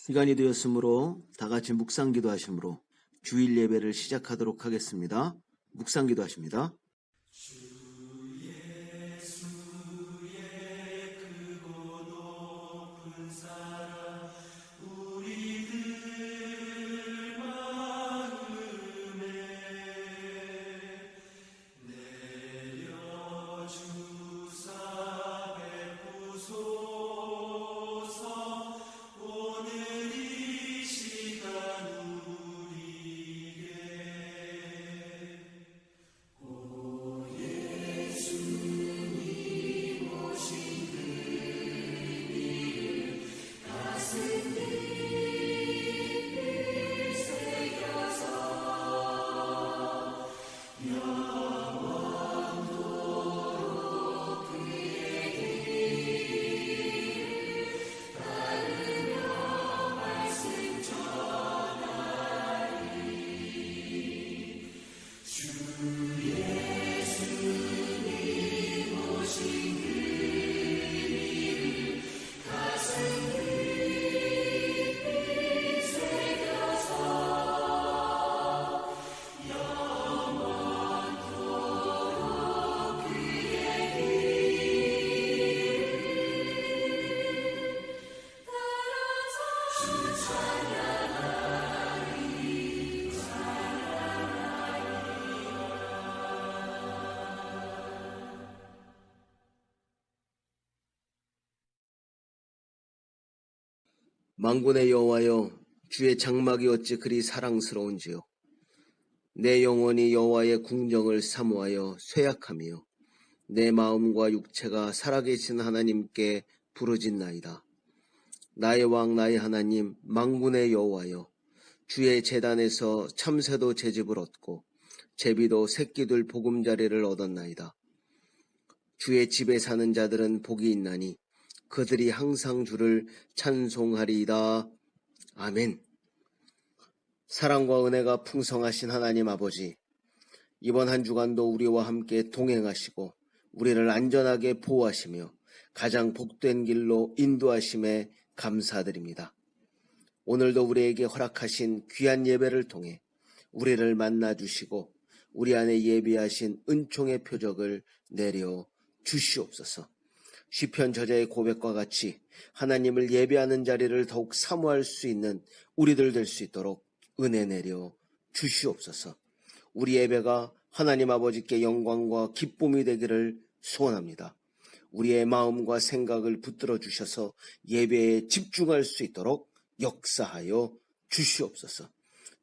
시간이 되었으므로 다 같이 묵상기도 하심으로 주일 예배를 시작하도록 하겠습니다. 묵상기도 하십니다. 만군의 여호와여, 주의 장막이 어찌 그리 사랑스러운지요. 내 영혼이 여호와의 궁정을 사모하여 쇠약하며 내 마음과 육체가 살아계신 하나님께 부르짖나이다. 나의 왕 나의 하나님 만군의 여호와여, 주의 제단에서 참새도 제집을 얻고 제비도 새끼들 보금자리를 얻었나이다. 주의 집에 사는 자들은 복이 있나니 그들이 항상 주를 찬송하리이다. 아멘. 사랑과 은혜가 풍성하신 하나님 아버지, 이번 한 주간도 우리와 함께 동행하시고 우리를 안전하게 보호하시며 가장 복된 길로 인도하심에 감사드립니다. 오늘도 우리에게 허락하신 귀한 예배를 통해 우리를 만나주시고 우리 안에 예비하신 은총의 표적을 내려 주시옵소서. 시편 저자의 고백과 같이 하나님을 예배하는 자리를 더욱 사모할 수 있는 우리들 될 수 있도록 은혜 내려 주시옵소서. 우리 예배가 하나님 아버지께 영광과 기쁨이 되기를 소원합니다. 우리의 마음과 생각을 붙들어 주셔서 예배에 집중할 수 있도록 역사하여 주시옵소서.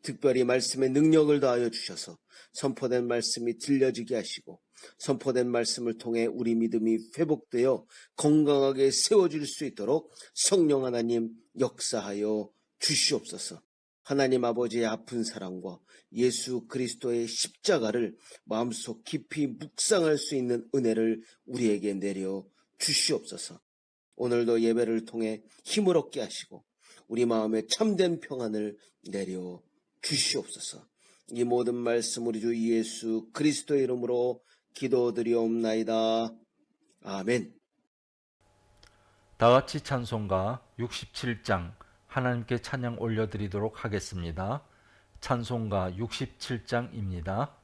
특별히 말씀의 능력을 더하여 주셔서 선포된 말씀이 들려지게 하시고 선포된 말씀을 통해 우리 믿음이 회복되어 건강하게 세워질 수 있도록 성령 하나님 역사하여 주시옵소서. 하나님 아버지의 아픈 사랑과 예수 그리스도의 십자가를 마음속 깊이 묵상할 수 있는 은혜를 우리에게 내려 주시옵소서. 오늘도 예배를 통해 힘을 얻게 하시고 우리 마음에 참된 평안을 내려 주시옵소서. 이 모든 말씀 우리 주 예수 그리스도의 이름으로 기도드리옵나이다. 아멘. 다같이 찬송가 67장 하나님께 찬양 올려드리도록 하겠습니다. 찬송가 67장입니다.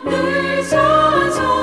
늘 전소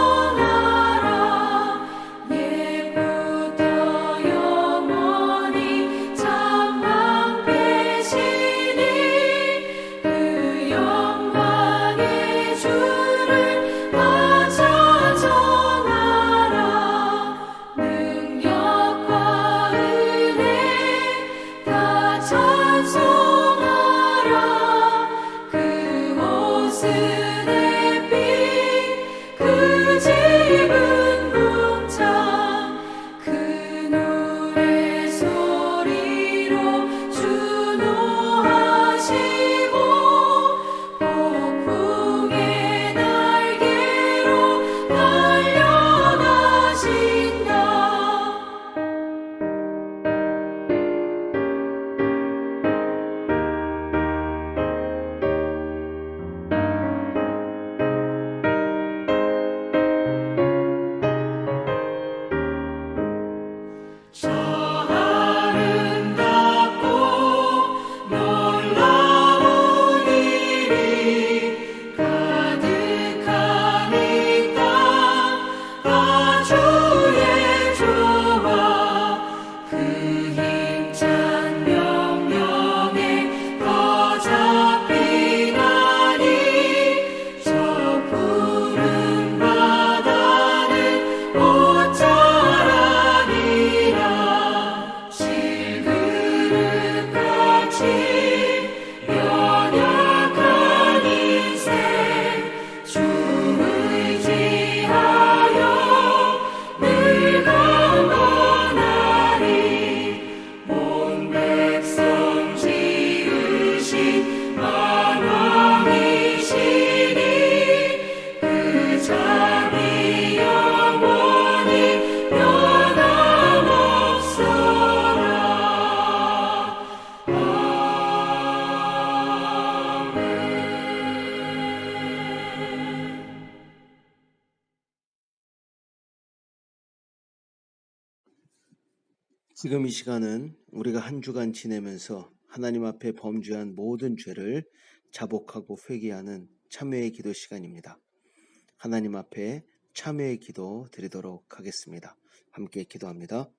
지금 이 시간은 우리가 한 주간 지내면서 하나님 앞에 범죄한 모든 죄를 자복하고 회개하는 참회의 기도 시간입니다. 하나님 앞에 참회의 기도 드리도록 하겠습니다. 함께 기도합니다.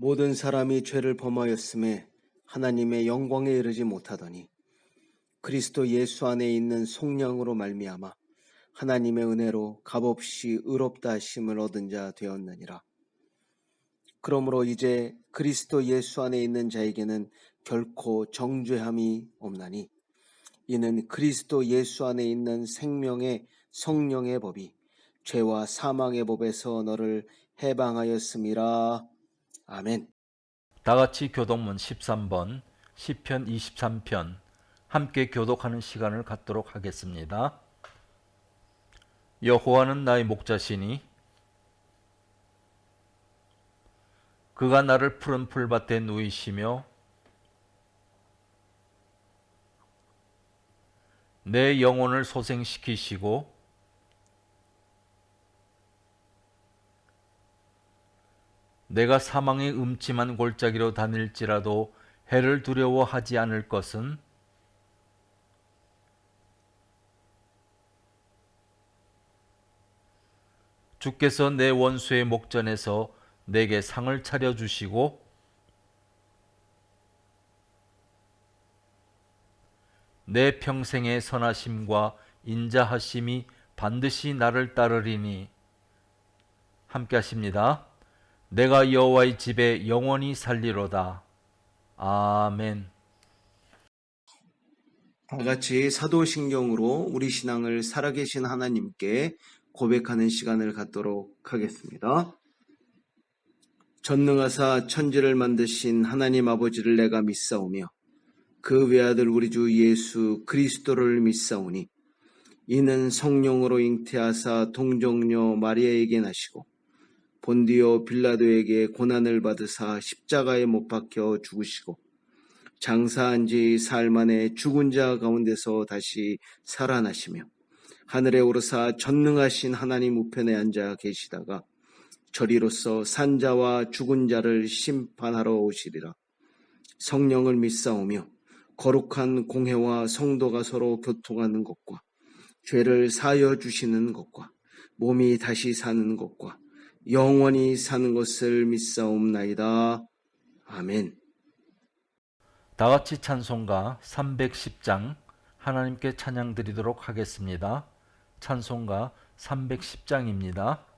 모든 사람이 죄를 범하였음에 하나님의 영광에 이르지 못하더니 그리스도 예수 안에 있는 속량으로 말미암아 하나님의 은혜로 값없이 의롭다 하심을 얻은 자 되었느니라. 그러므로 이제 그리스도 예수 안에 있는 자에게는 결코 정죄함이 없나니 이는 그리스도 예수 안에 있는 생명의 성령의 법이 죄와 사망의 법에서 너를 해방하였음이라. 아멘. 다 같이 교독문 13번, 시편 23편 함께 교독하는 시간을 갖도록 하겠습니다. 여호와는 나의 목자시니 그가 나를 푸른 풀밭에 누이시며 내 영혼을 소생시키시고 내가 사망의 음침한 골짜기로 다닐지라도 해를 두려워하지 않을 것은 주께서 내 원수의 목전에서 내게 상을 차려주시고 내 평생의 선하심과 인자하심이 반드시 나를 따르리니. 함께 하십니다. 내가 여호와의 집에 영원히 살리로다. 아멘. 다 같이 사도신경으로 우리 신앙을 살아계신 하나님께 고백하는 시간을 갖도록 하겠습니다. 전능하사 천지를 만드신 하나님 아버지를 내가 믿사오며 그 외아들 우리 주 예수 그리스도를 믿사오니 이는 성령으로 잉태하사 동정녀 마리아에게 나시고 본디오 빌라도에게 고난을 받으사 십자가에 못 박혀 죽으시고 장사한 지 사흘 만에 죽은 자 가운데서 다시 살아나시며 하늘에 오르사 전능하신 하나님 우편에 앉아 계시다가 저리로서 산자와 죽은 자를 심판하러 오시리라. 성령을 믿사오며 거룩한 공회와 성도가 서로 교통하는 것과 죄를 사하여 주시는 것과 몸이 다시 사는 것과 영원히 사는 것을 믿사옵나이다. 아멘. 다 같이 찬송가 310장 하나님께 찬양 드리도록 하겠습니다. 찬송가 310장입니다.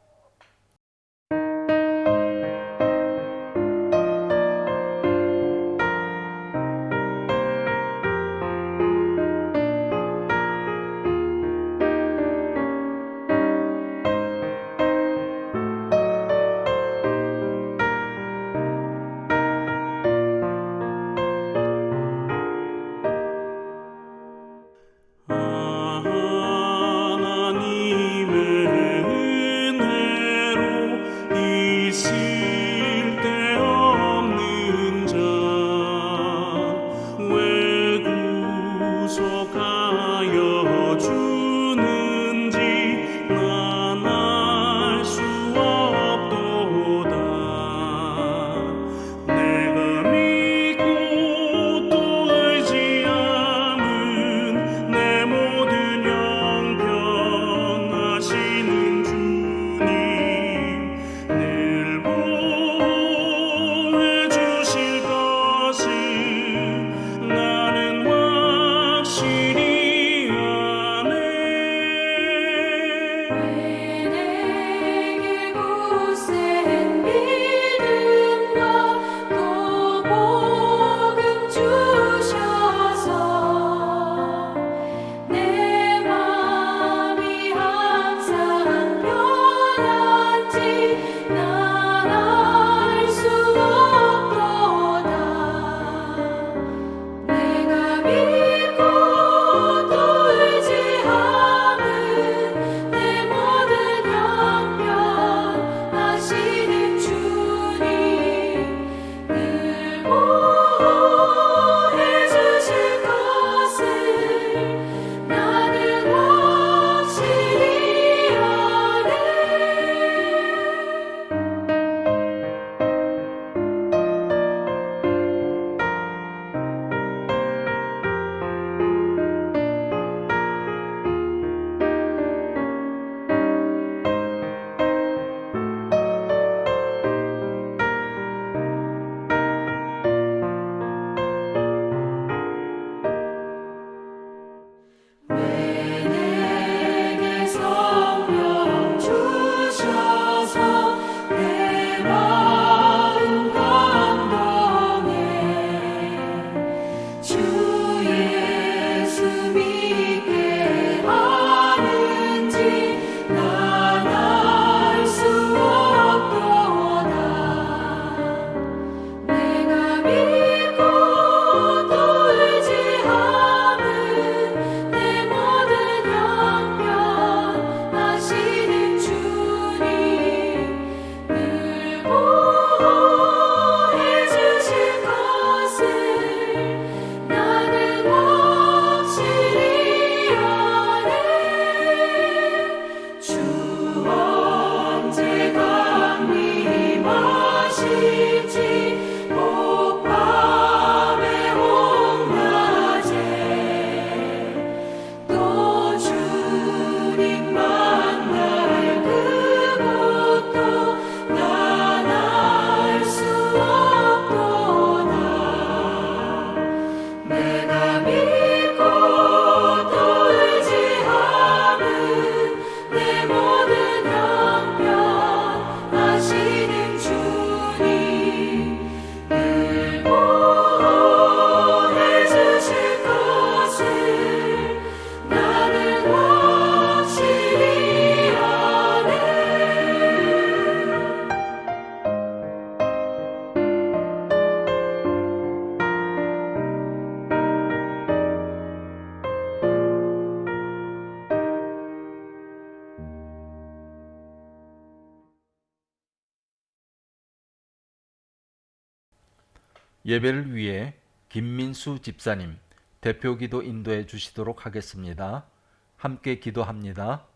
예배를 위해 김민수 집사님 대표 기도 인도해 주시도록 하겠습니다. 함께 기도합니다.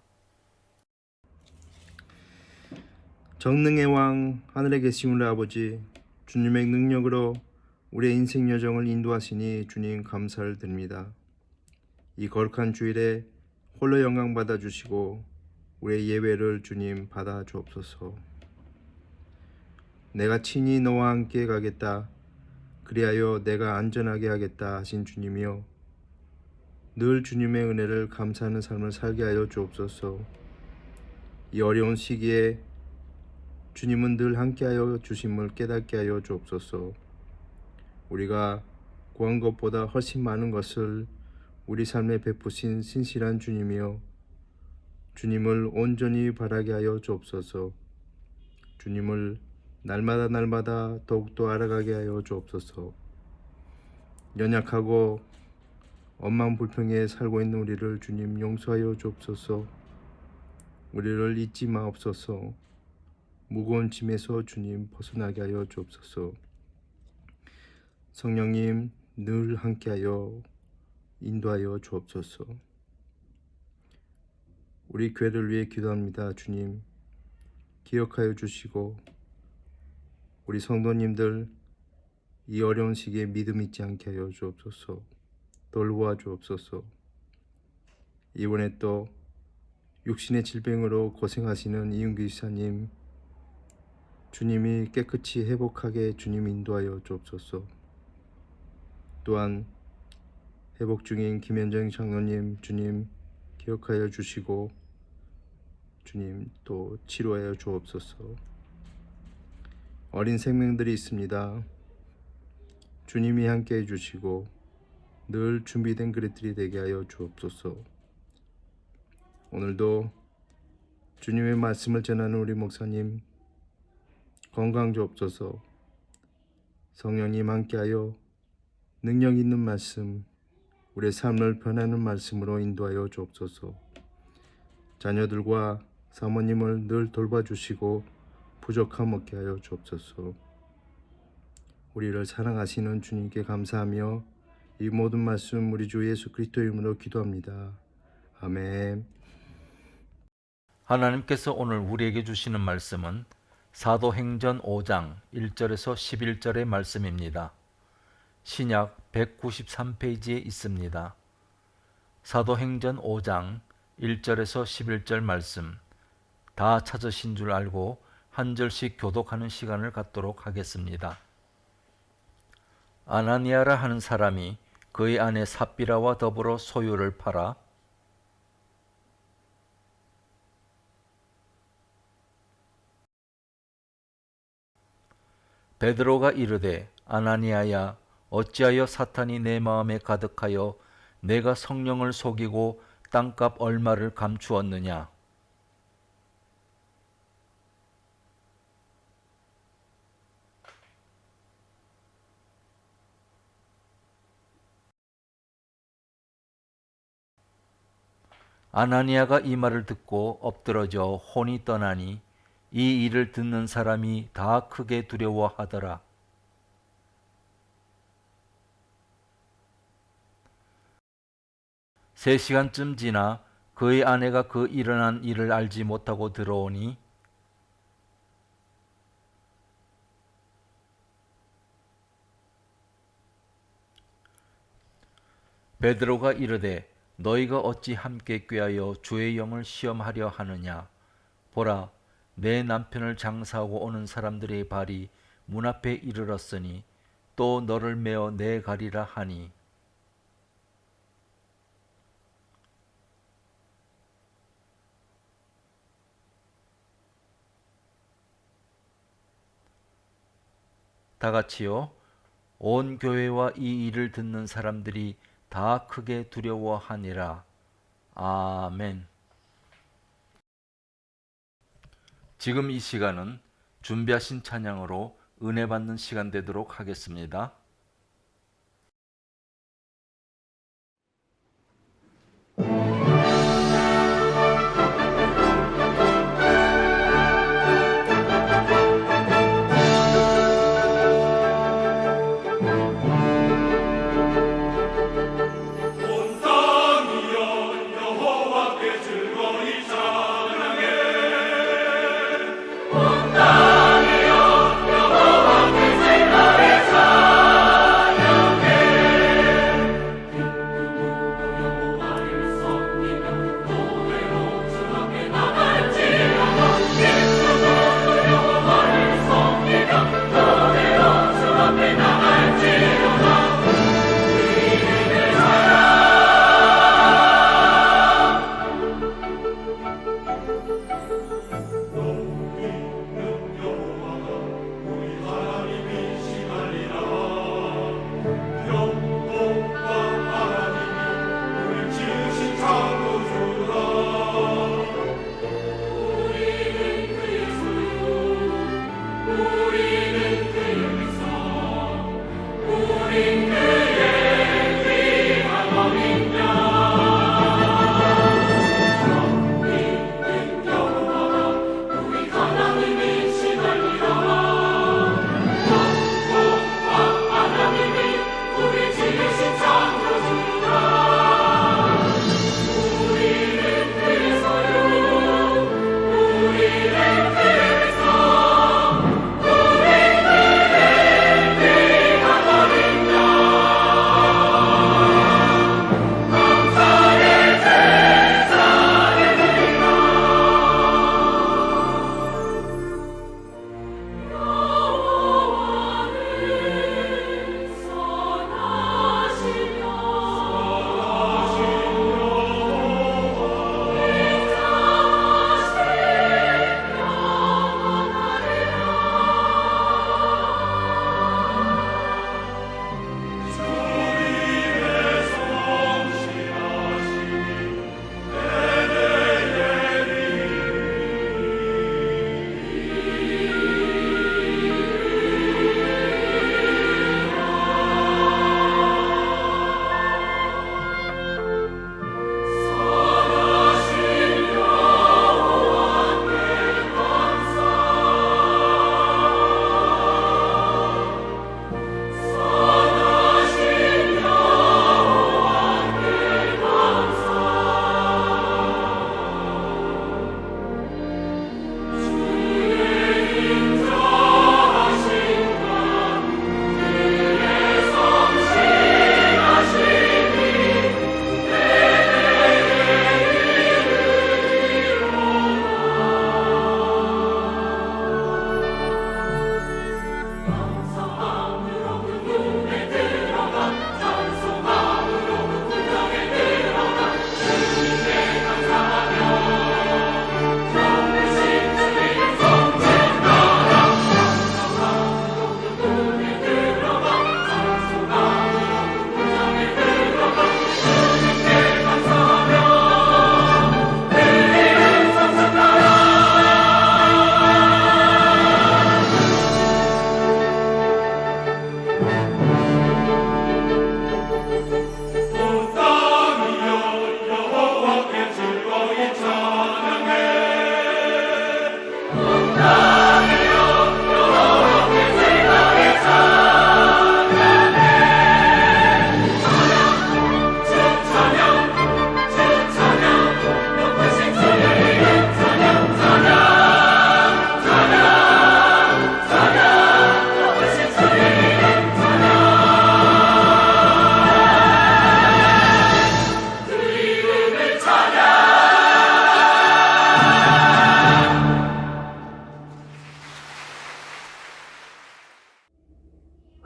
정능의 왕 하늘에 계신 우리 아버지, 주님의 능력으로 우리의 인생 여정을 인도하시니 주님 감사를 드립니다. 이 거룩한 주일에 홀로 영광 받아 주시고 우리의 예배를 주님 받아 주옵소서. 내가 친히 너와 함께 가겠다, 그리하여 내가 안전하게 하겠다 하신 주님이여, 늘 주님의 은혜를 감사하는 삶을 살게 하여 주옵소서. 이 어려운 시기에 주님은 늘 함께하여 주심을 깨닫게 하여 주옵소서. 우리가 구한 것보다 훨씬 많은 것을 우리 삶에 베푸신 신실한 주님이여, 주님을 온전히 바라게 하여 주옵소서. 주님을 날마다 더욱더 알아가게 하여 주옵소서. 연약하고 원망불평에 살고 있는 우리를 주님 용서하여 주옵소서. 우리를 잊지 마옵소서. 무거운 짐에서 주님 벗어나게 하여 주옵소서. 성령님 늘 함께하여 인도하여 주옵소서. 우리 교회를 위해 기도합니다. 주님 기억하여 주시고 우리 성도님들 이 어려운 시기에 믿음 잊지 않게 하여 주옵소서. 돌보아 주옵소서. 이번에 또 육신의 질병으로 고생하시는 이윤기 지사님, 주님이 깨끗이 회복하게 주님 인도하여 주옵소서. 또한 회복 중인 김현정 장로님, 주님 기억하여 주시고 주님 또 치료하여 주옵소서. 어린 생명들이 있습니다. 주님이 함께해 주시고 늘 준비된 그릇들이 되게 하여 주옵소서. 오늘도 주님의 말씀을 전하는 우리 목사님 건강 주옵소서. 성령님 함께하여 능력 있는 말씀, 우리의 삶을 변하는 말씀으로 인도하여 주옵소서. 자녀들과 사모님을 늘 돌봐주시고 부족함 없게 하여 주옵소서. 우리를 사랑하시는 주님께 감사하며 이 모든 말씀 우리 주 예수 그리스도 이름으로 기도합니다. 아멘. 하나님께서 오늘 우리에게 주시는 말씀은 사도행전 5장 1절에서 11절의 말씀입니다. 신약 193페이지에 있습니다. 사도행전 5장 1절에서 11절 말씀 다 찾으신 줄 알고 한 절씩 교독하는 시간을 갖도록 하겠습니다. 아나니아라 하는 사람이 그의 아내 삽비라와 더불어 소유를 팔아 베드로가 이르되 아나니아야, 어찌하여 사탄이 내 마음에 가득하여 내가 성령을 속이고 땅값 얼마를 감추었느냐? 아나니아가 이 말을 듣고 엎드러져 혼이 떠나니 이 일을 듣는 사람이 다 크게 두려워하더라. 세 시간쯤 지나 그의 아내가 그 일어난 일을 알지 못하고 들어오니 베드로가 이르되 너희가 어찌 함께 꾀하여 주의 영을 시험하려 하느냐? 보라, 내 남편을 장사하고 오는 사람들의 발이 문 앞에 이르렀으니 또 너를 메어 내가리라 하니 다 같이요. 온 교회와 이 일을 듣는 사람들이 다 크게 두려워하니라. 아멘. 지금 이 시간은 준비하신 찬양으로 은혜 받는 시간 되도록 하겠습니다.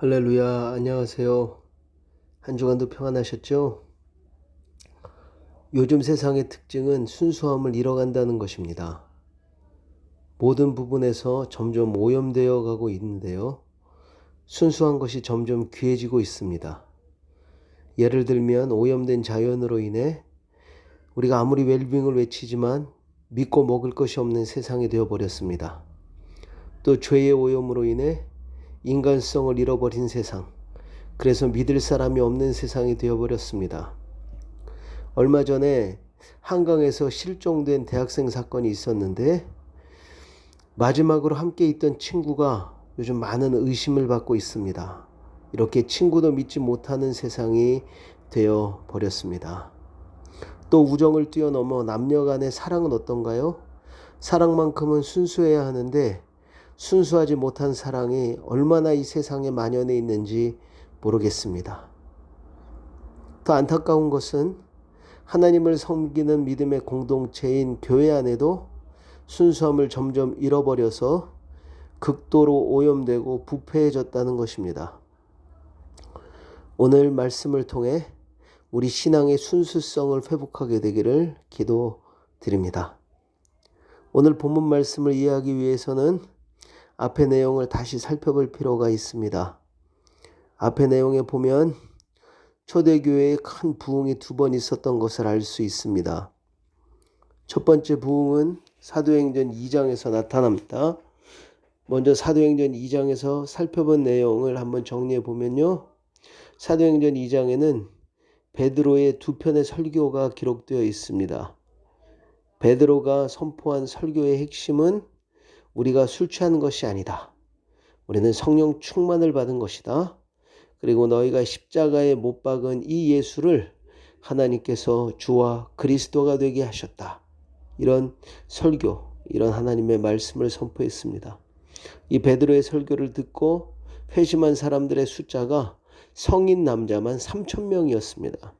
할렐루야, 안녕하세요. 한 주간도 평안하셨죠? 요즘 세상의 특징은 순수함을 잃어간다는 것입니다. 모든 부분에서 점점 오염되어 가고 있는데요. 순수한 것이 점점 귀해지고 있습니다. 예를 들면 오염된 자연으로 인해 우리가 아무리 웰빙을 외치지만 믿고 먹을 것이 없는 세상이 되어버렸습니다. 또 죄의 오염으로 인해 인간성을 잃어버린 세상, 그래서 믿을 사람이 없는 세상이 되어버렸습니다. 얼마 전에 한강에서 실종된 대학생 사건이 있었는데 마지막으로 함께 있던 친구가 요즘 많은 의심을 받고 있습니다. 이렇게 친구도 믿지 못하는 세상이 되어버렸습니다. 또 우정을 뛰어넘어 남녀 간의 사랑은 어떤가요? 사랑만큼은 순수해야 하는데 순수하지 못한 사랑이 얼마나 이 세상에 만연해 있는지 모르겠습니다. 더 안타까운 것은 하나님을 섬기는 믿음의 공동체인 교회 안에도 순수함을 점점 잃어버려서 극도로 오염되고 부패해졌다는 것입니다. 오늘 말씀을 통해 우리 신앙의 순수성을 회복하게 되기를 기도드립니다. 오늘 본문 말씀을 이해하기 위해서는 앞의 내용을 다시 살펴볼 필요가 있습니다. 앞의 내용에 보면 초대교회에 큰 부흥이 2번 있었던 것을 알 수 있습니다. 첫 번째 부흥은 사도행전 2장에서 나타납니다. 먼저 사도행전 2장에서 살펴본 내용을 한번 정리해 보면요. 사도행전 2장에는 베드로의 두 편의 설교가 기록되어 있습니다. 베드로가 선포한 설교의 핵심은 우리가 술 취하는 것이 아니다. 우리는 성령 충만을 받은 것이다. 그리고 너희가 십자가에 못 박은 이 예수를 하나님께서 주와 그리스도가 되게 하셨다. 이런 설교, 이런 하나님의 말씀을 선포했습니다. 이 베드로의 설교를 듣고 회심한 사람들의 숫자가 성인 남자만 3,000명이었습니다.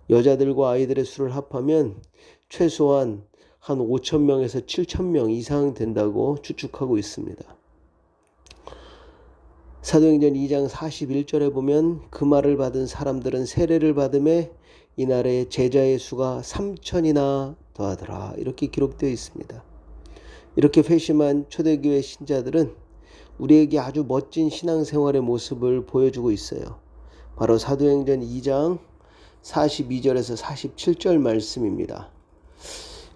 여자들과 아이들의 수를 합하면 최소한 한 5,000명에서 7,000명 이상 된다고 추측하고 있습니다. 사도행전 2장 41절에 보면 그 말을 받은 사람들은 세례를 받음에 이날에 제자의 수가 3,000이나 더하더라. 이렇게 기록되어 있습니다. 이렇게 회심한 초대교회 신자들은 우리에게 아주 멋진 신앙생활의 모습을 보여주고 있어요. 바로 사도행전 2장 42절에서 47절 말씀입니다.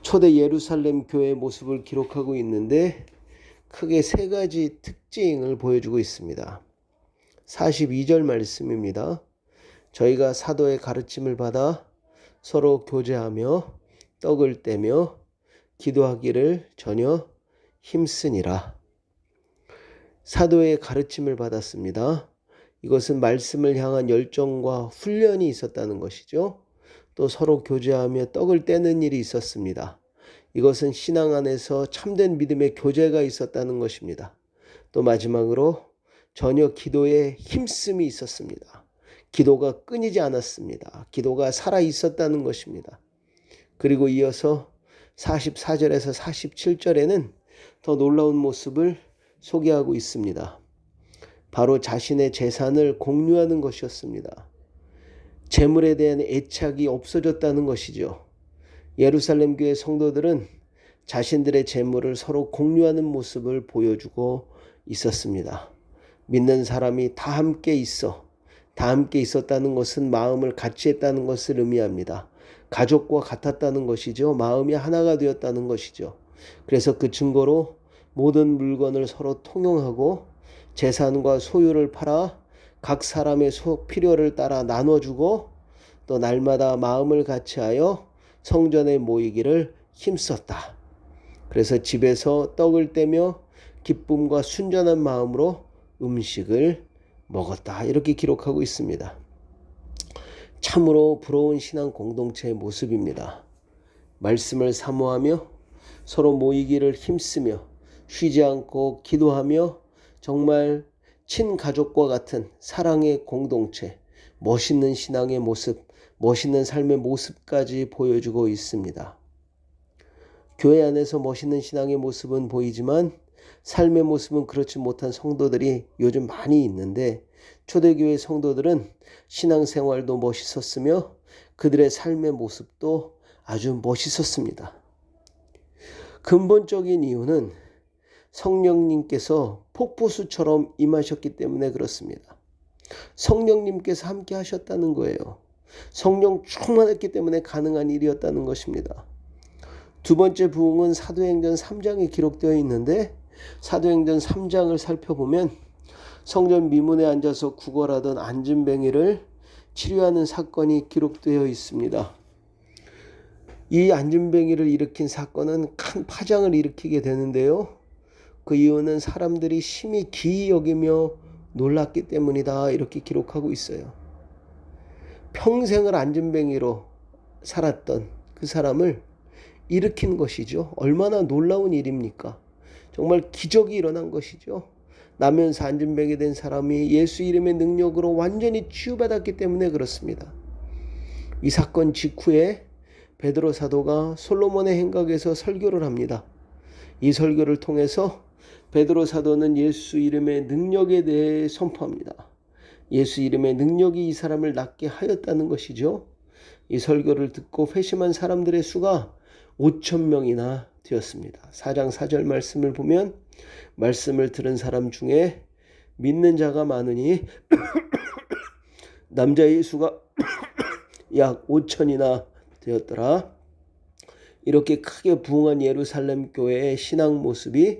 초대 예루살렘 교회의 모습을 기록하고 있는데 크게 세 가지 특징을 보여주고 있습니다. 42절 말씀입니다. 저희가 사도의 가르침을 받아 서로 교제하며 떡을 떼며 기도하기를 전혀 힘쓰니라. 사도의 가르침을 받았습니다. 이것은 말씀을 향한 열정과 훈련이 있었다는 것이죠. 또 서로 교제하며 떡을 떼는 일이 있었습니다. 이것은 신앙 안에서 참된 믿음의 교제가 있었다는 것입니다. 또 마지막으로 전혀 기도에 힘씀이 있었습니다. 기도가 끊이지 않았습니다. 기도가 살아 있었다는 것입니다. 그리고 이어서 44절에서 47절에는 더 놀라운 모습을 소개하고 있습니다. 바로 자신의 재산을 공유하는 것이었습니다. 재물에 대한 애착이 없어졌다는 것이죠. 예루살렘 교회 성도들은 자신들의 재물을 서로 공유하는 모습을 보여주고 있었습니다. 믿는 사람이 다 함께 있었다는 것은 마음을 같이 했다는 것을 의미합니다. 가족과 같았다는 것이죠. 마음이 하나가 되었다는 것이죠. 그래서 그 증거로 모든 물건을 서로 통용하고 재산과 소유를 팔아 각 사람의 필요를 따라 나눠주고 또 날마다 마음을 같이하여 성전에 모이기를 힘썼다. 그래서 집에서 떡을 떼며 기쁨과 순전한 마음으로 음식을 먹었다. 이렇게 기록하고 있습니다. 참으로 부러운 신앙 공동체의 모습입니다. 말씀을 사모하며 서로 모이기를 힘쓰며 쉬지 않고 기도하며 정말 친가족과 같은 사랑의 공동체, 멋있는 신앙의 모습, 멋있는 삶의 모습까지 보여주고 있습니다. 교회 안에서 멋있는 신앙의 모습은 보이지만 삶의 모습은 그렇지 못한 성도들이 요즘 많이 있는데 초대교회 성도들은 신앙생활도 멋있었으며 그들의 삶의 모습도 아주 멋있었습니다. 근본적인 이유는 성령님께서 폭포수처럼 임하셨기 때문에 그렇습니다. 성령님께서 함께 하셨다는 거예요. 성령 충만했기 때문에 가능한 일이었다는 것입니다. 두 번째 부흥은 사도행전 3장에 기록되어 있는데 사도행전 3장을 살펴보면 성전 미문에 앉아서 구걸하던 안진뱅이를 치료하는 사건이 기록되어 있습니다. 이 안진뱅이를 일으킨 사건은 큰 파장을 일으키게 되는데요. 그 이유는 사람들이 심히 기이 여기며 놀랐기 때문이다. 이렇게 기록하고 있어요. 평생을 안진뱅이로 살았던 그 사람을 일으킨 것이죠. 얼마나 놀라운 일입니까? 정말 기적이 일어난 것이죠. 나면서 안진뱅이 된 사람이 예수 이름의 능력으로 완전히 치유받았기 때문에 그렇습니다. 이 사건 직후에 베드로 사도가 솔로몬의 행각에서 설교를 합니다. 이 설교를 통해서 베드로 사도는 예수 이름의 능력에 대해 선포합니다. 예수 이름의 능력이 이 사람을 낫게 하였다는 것이죠. 이 설교를 듣고 회심한 사람들의 수가 5,000명이나 되었습니다. 4장 4절 말씀을 보면 말씀을 들은 사람 중에 믿는 자가 많으니 남자의 수가 약 5,000이나 되었더라. 이렇게 크게 부흥한 예루살렘 교회의 신앙 모습이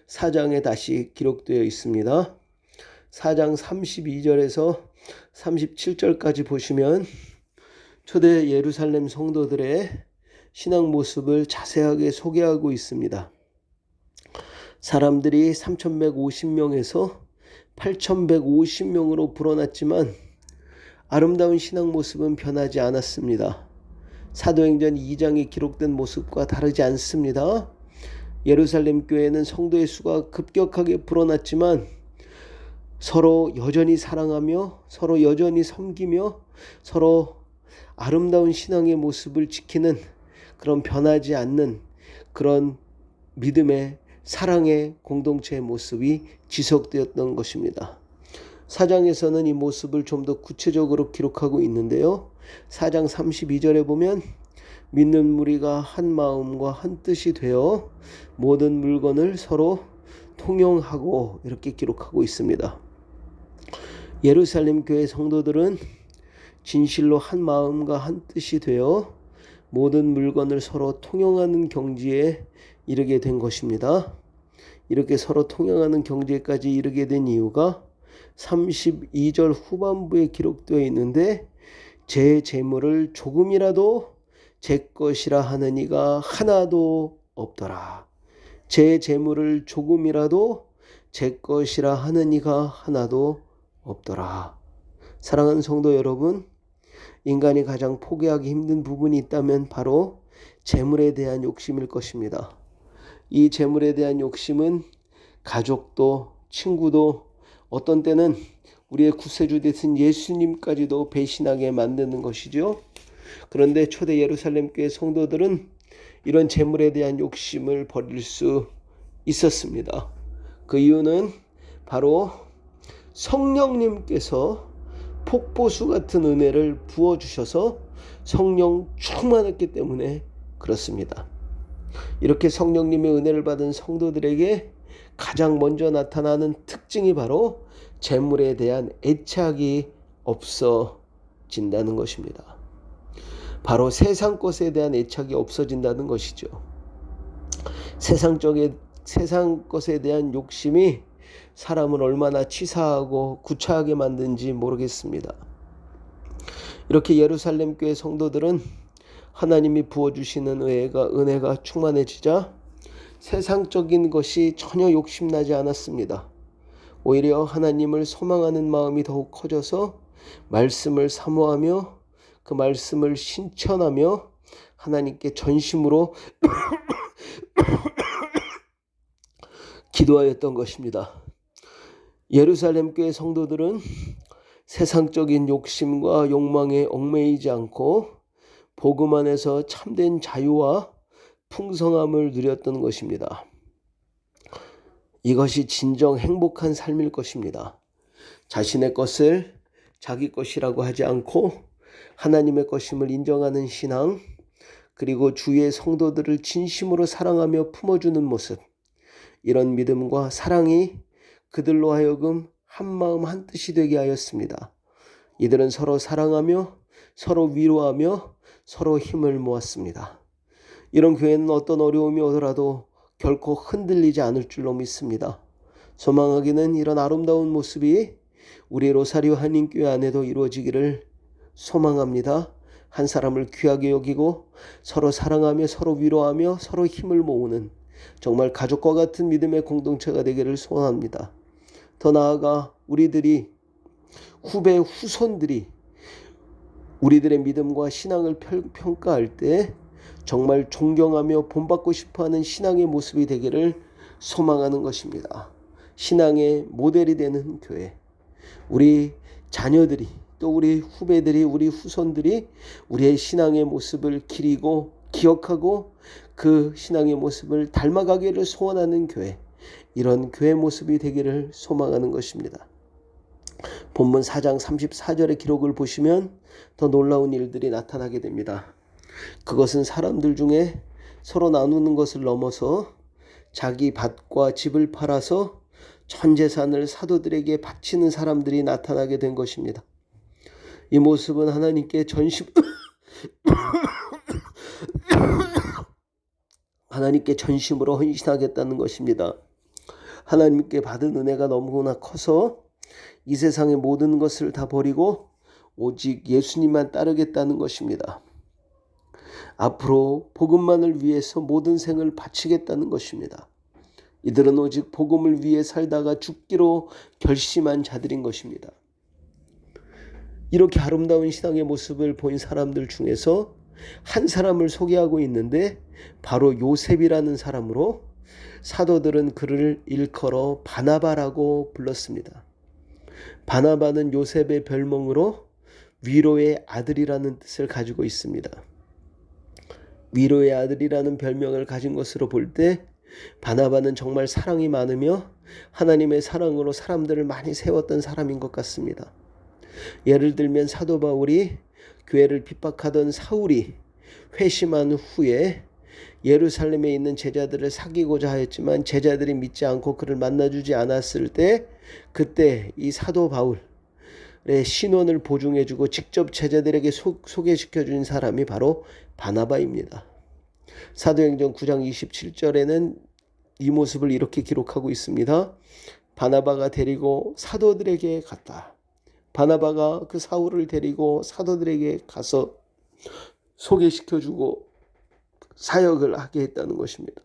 4장에 다시 기록되어 있습니다. 4장 32절에서 37절까지 보시면 초대 예루살렘 성도들의 신앙 모습을 자세하게 소개하고 있습니다. 사람들이 3,150명에서 8,150명으로 불어났지만 아름다운 신앙 모습은 변하지 않았습니다. 사도행전 2장에 기록된 모습과 다르지 않습니다. 예루살렘 교회는 성도의 수가 급격하게 불어났지만 서로 여전히 사랑하며 서로 여전히 섬기며 서로 아름다운 신앙의 모습을 지키는 그런 변하지 않는 그런 믿음의 사랑의 공동체의 모습이 지속되었던 것입니다. 4장에서는 이 모습을 좀 더 구체적으로 기록하고 있는데요. 4장 32절에 보면 믿는 무리가 한 마음과 한 뜻이 되어 모든 물건을 서로 통용하고 이렇게 기록하고 있습니다. 예루살렘 교회 성도들은 진실로 한 마음과 한 뜻이 되어 모든 물건을 서로 통용하는 경지에 이르게 된 것입니다. 이렇게 서로 통용하는 경지까지 이르게 된 이유가 32절 후반부에 기록되어 있는데 제 재물을 조금이라도 제 것이라 하는 이가 하나도 없더라. 제 재물을 조금이라도 제 것이라 하는 이가 하나도 없더라. 사랑하는 성도 여러분, 인간이 가장 포기하기 힘든 부분이 있다면 바로 재물에 대한 욕심일 것입니다. 이 재물에 대한 욕심은 가족도 친구도 어떤 때는 우리의 구세주 되신 예수님까지도 배신하게 만드는 것이죠. 그런데 초대 예루살렘 교회 성도들은 이런 재물에 대한 욕심을 버릴 수 있었습니다. 그 이유는 바로 성령님께서 폭포수 같은 은혜를 부어주셔서 성령 충만했기 때문에 그렇습니다. 이렇게 성령님의 은혜를 받은 성도들에게 가장 먼저 나타나는 특징이 바로 재물에 대한 애착이 없어진다는 것입니다. 바로 세상 것에 대한 애착이 없어진다는 것이죠. 세상 것에 대한 욕심이 사람을 얼마나 치사하고 구차하게 만든지 모르겠습니다. 이렇게 예루살렘 교회 성도들은 하나님이 부어주시는 은혜가 충만해지자 세상적인 것이 전혀 욕심나지 않았습니다. 오히려 하나님을 소망하는 마음이 더욱 커져서 말씀을 사모하며 그 말씀을 신천하며 하나님께 전심으로 기도하였던 것입니다. 예루살렘 교회 성도들은 세상적인 욕심과 욕망에 얽매이지 않고 복음 안에서 참된 자유와 풍성함을 누렸던 것입니다. 이것이 진정 행복한 삶일 것입니다. 자신의 것을 자기 것이라고 하지 않고 하나님의 것임을 인정하는 신앙, 그리고 주의 성도들을 진심으로 사랑하며 품어주는 모습, 이런 믿음과 사랑이 그들로 하여금 한마음 한뜻이 되게 하였습니다. 이들은 서로 사랑하며 서로 위로하며 서로 힘을 모았습니다. 이런 교회는 어떤 어려움이 오더라도 결코 흔들리지 않을 줄로 믿습니다. 소망하기는 이런 아름다운 모습이 우리 로사리오 한인교회 안에도 이루어지기를 소망합니다. 한 사람을 귀하게 여기고 서로 사랑하며 서로 위로하며 서로 힘을 모으는 정말 가족과 같은 믿음의 공동체가 되기를 소원합니다. 더 나아가 우리들이 후손들이 우리들의 믿음과 신앙을 평가할 때 정말 존경하며 본받고 싶어하는 신앙의 모습이 되기를 소망하는 것입니다. 신앙의 모델이 되는 교회, 우리 자녀들이 또 우리 후배들이 우리 후손들이 우리의 신앙의 모습을 기리고 기억하고 그 신앙의 모습을 닮아가기를 소원하는 교회, 이런 교회 모습이 되기를 소망하는 것입니다. 본문 4장 34절의 기록을 보시면 더 놀라운 일들이 나타나게 됩니다. 그것은 사람들 중에 서로 나누는 것을 넘어서 자기 밭과 집을 팔아서 전 재산을 사도들에게 바치는 사람들이 나타나게 된 것입니다. 이 모습은 하나님께 전심으로 헌신하겠다는 것입니다. 하나님께 받은 은혜가 너무나 커서 이 세상의 모든 것을 다 버리고 오직 예수님만 따르겠다는 것입니다. 앞으로 복음만을 위해서 모든 생을 바치겠다는 것입니다. 이들은 오직 복음을 위해 살다가 죽기로 결심한 자들인 것입니다. 이렇게 아름다운 신앙의 모습을 본 사람들 중에서 한 사람을 소개하고 있는데 바로 요셉이라는 사람으로 사도들은 그를 일컬어 바나바라고 불렀습니다. 바나바는 요셉의 별명으로 위로의 아들이라는 뜻을 가지고 있습니다. 위로의 아들이라는 별명을 가진 것으로 볼 때 바나바는 정말 사랑이 많으며 하나님의 사랑으로 사람들을 많이 세웠던 사람인 것 같습니다. 예를 들면 사도 바울이 교회를 핍박하던 사울이 회심한 후에 예루살렘에 있는 제자들을 사귀고자 하였지만 제자들이 믿지 않고 그를 만나주지 않았을 때 그때 이 사도 바울의 신원을 보증해주고 직접 제자들에게 소개시켜준 사람이 바로 바나바입니다. 사도행전 9장 27절에는 이 모습을 이렇게 기록하고 있습니다. 바나바가 데리고 사도들에게 갔다. 바나바가 그 사울을 데리고 사도들에게 가서 소개시켜주고 사역을 하게 했다는 것입니다.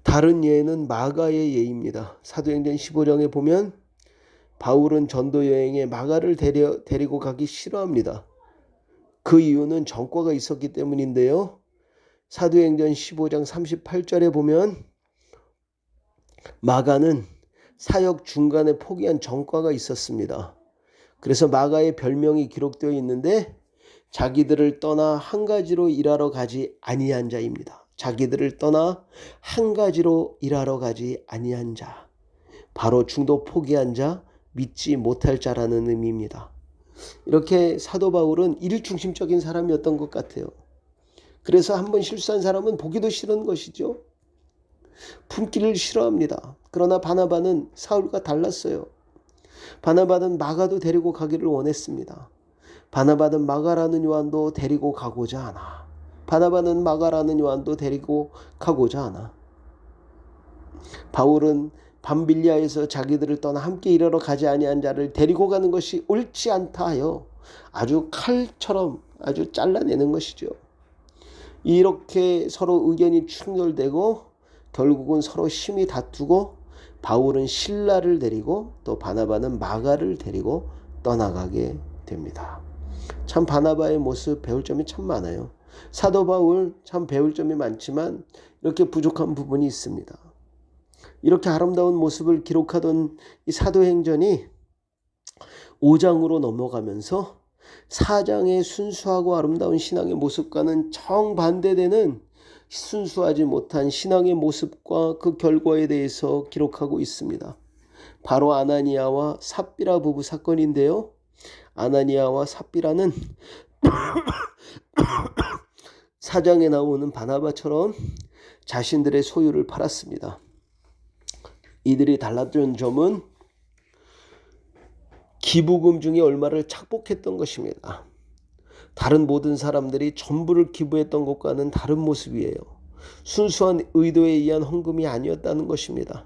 다른 예는 마가의 예입니다. 사도행전 15장에 보면 바울은 전도 여행에 마가를 데리고 가기 싫어합니다. 그 이유는 전과가 있었기 때문인데요. 사도행전 15장 38절에 보면 마가는 사역 중간에 포기한 전과가 있었습니다. 그래서 마가의 별명이 기록되어 있는데 자기들을 떠나 한 가지로 일하러 가지 아니한 자입니다. 자기들을 떠나 한 가지로 일하러 가지 아니한 자. 바로 중도 포기한 자, 믿지 못할 자라는 의미입니다. 이렇게 사도 바울은 일중심적인 사람이었던 것 같아요. 그래서 한번 실수한 사람은 보기도 싫은 것이죠. 품기를 싫어합니다. 그러나 바나바는 사울과 달랐어요. 바나바는 마가도 데리고 가기를 원했습니다. 바나바는 마가라는 요한도 데리고 가고자 하나. 바나바는 마가라는 요한도 데리고 가고자 하나. 바울은 밤빌리아에서 자기들을 떠나 함께 일하러 가지 아니한 자를 데리고 가는 것이 옳지 않다 하여 아주 칼처럼 아주 잘라내는 것이죠. 이렇게 서로 의견이 충돌되고 결국은 서로 심히 다투고 바울은 실라를 데리고 또 바나바는 마가를 데리고 떠나가게 됩니다. 참 바나바의 모습 배울 점이 참 많아요. 사도 바울 참 배울 점이 많지만 이렇게 부족한 부분이 있습니다. 이렇게 아름다운 모습을 기록하던 이 사도행전이 5장으로 넘어가면서 4장의 순수하고 아름다운 신앙의 모습과는 정반대되는 순수하지 못한 신앙의 모습과 그 결과에 대해서 기록하고 있습니다. 바로 아나니아와 삽비라 부부 사건인데요. 아나니아와 삽비라는 4장에 나오는 바나바처럼 자신들의 소유를 팔았습니다. 이들이 달랐던 점은 기부금 중에 얼마를 착복했던 것입니다. 다른 모든 사람들이 전부를 기부했던 것과는 다른 모습이에요. 순수한 의도에 의한 헌금이 아니었다는 것입니다.